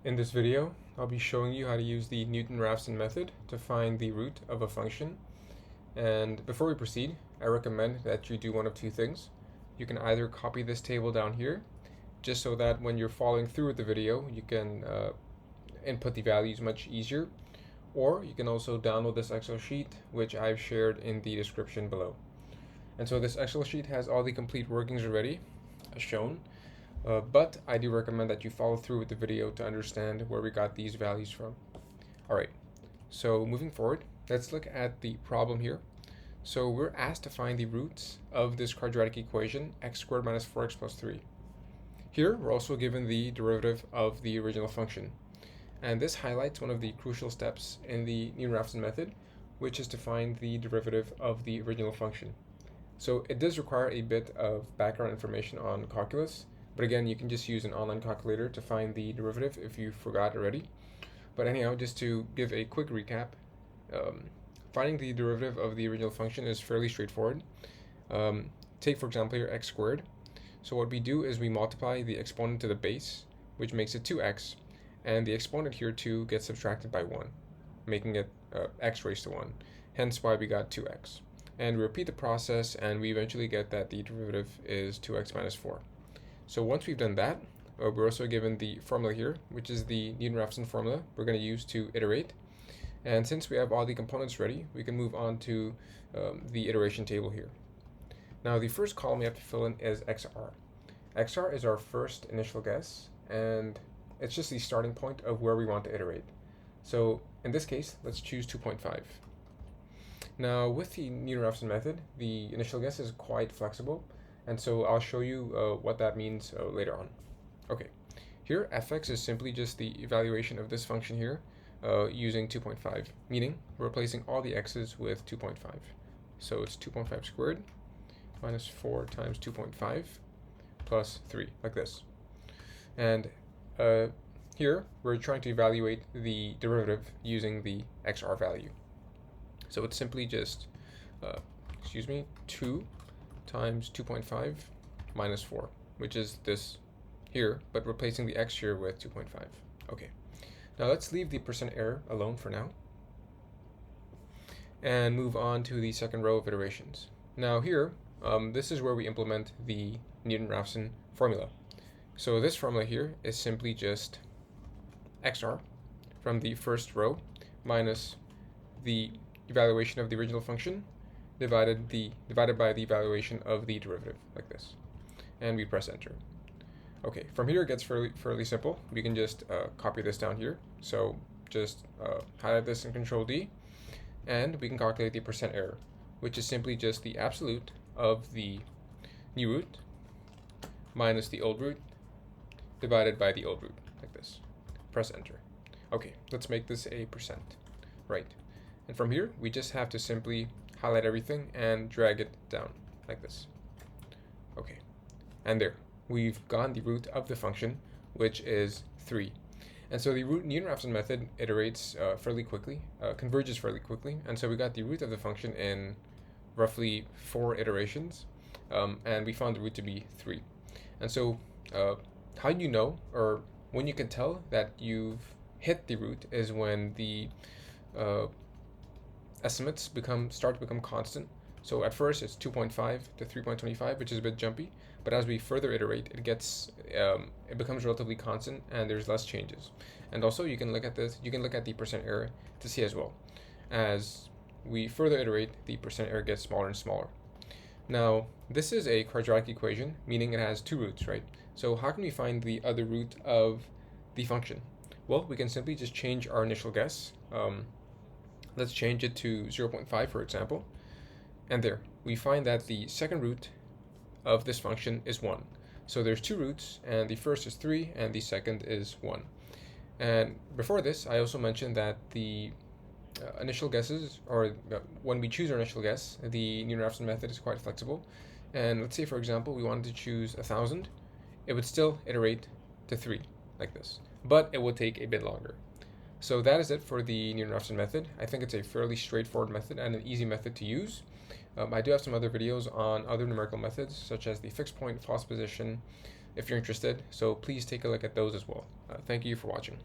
In this video, I'll be showing you how to use the Newton-Raphson method to find the root of a function. And before we proceed, I recommend that you do one of two things. You can either copy this table down here, just so that when you're following through with the video, you can input the values much easier. Or you can also download this Excel sheet, which I've shared in the description below. And so this Excel sheet has all the complete workings already, as shown. But I do recommend that you follow through with the video to understand where we got these values from. Alright, so moving forward, let's look at the problem here. So we're asked to find the roots of this quadratic equation, x squared minus 4x plus 3. Here, we're also given the derivative of the original function. And this highlights one of the crucial steps in the Newton-Raphson method, which is to find the derivative of the original function. So it does require a bit of background information on calculus, but again, you can just use an online calculator to find the derivative if you forgot already. But anyhow, just to give a quick recap, finding the derivative of the original function is fairly straightforward. Take, for example, here x squared. So what we do is we multiply the exponent to the base, which makes it 2x, and the exponent here 2 gets subtracted by 1, making it x raised to 1, hence why we got 2x. And we repeat the process, and we eventually get that the derivative is 2x minus 4. So once we've done that, we're also given the formula here, which is the Newton-Raphson formula we're going to use to iterate. And since we have all the components ready, we can move on to the iteration table here. Now the first column we have to fill in is XR. XR is our first initial guess, and it's just the starting point of where we want to iterate. So in this case, let's choose 2.5. Now with the Newton-Raphson method, the initial guess is quite flexible. And so I'll show you what that means later on. Okay, here fx is simply just the evaluation of this function here using 2.5, meaning we're replacing all the x's with 2.5. So it's 2.5 squared minus 4 times 2.5 plus 3, like this. And here we're trying to evaluate the derivative using the xr value. So it's simply just, 2 times 2.5 minus 4, which is this here, but replacing the x here with 2.5. Okay, now let's leave the percent error alone for now and move on to the second row of iterations. Now here, this is where we implement the Newton-Raphson formula. So this formula here is simply just xr from the first row minus the evaluation of the original function divided by the evaluation of the derivative, like this, and we press enter. Okay, from here it gets fairly simple. We can just copy this down here. So just highlight this in Control D, and we can calculate the percent error, which is simply just the absolute of the new root minus the old root divided by the old root, like this. Press enter. Okay, let's make this a percent, right? And from here we just have to simply highlight everything and drag it down like this. Okay, and there we've gotten the root of the function, which is 3. And so the Newton-Raphson method iterates fairly quickly, converges fairly quickly, and so we got the root of the function in roughly 4 iterations, and we found the root to be 3. And so how you know, or when you can tell that you've hit the root, is when the estimates start to become constant. So at first it's 2.5 to 3.25, which is a bit jumpy, but as we further iterate, it becomes relatively constant and there's less changes. And also you can look at the percent error to see as well. As we further iterate, the percent error gets smaller and smaller. Now this is a quadratic equation, meaning it has 2 roots, right? So how can we find the other root of the function? Well, we can simply just change our initial guess. Let's change it to 0.5, for example. And there, we find that the second root of this function is 1. So there's 2 roots, and the first is 3, and the second is 1. And before this, I also mentioned that the initial guesses, or when we choose our initial guess, the Newton-Raphson method is quite flexible. And let's say, for example, we wanted to choose 1,000. It would still iterate to 3, like this. But it would take a bit longer. So that is it for the Newton-Raphson method. I think it's a fairly straightforward method and an easy method to use. I do have some other videos on other numerical methods, such as the fixed point, false position, if you're interested. So please take a look at those as well. Thank you for watching.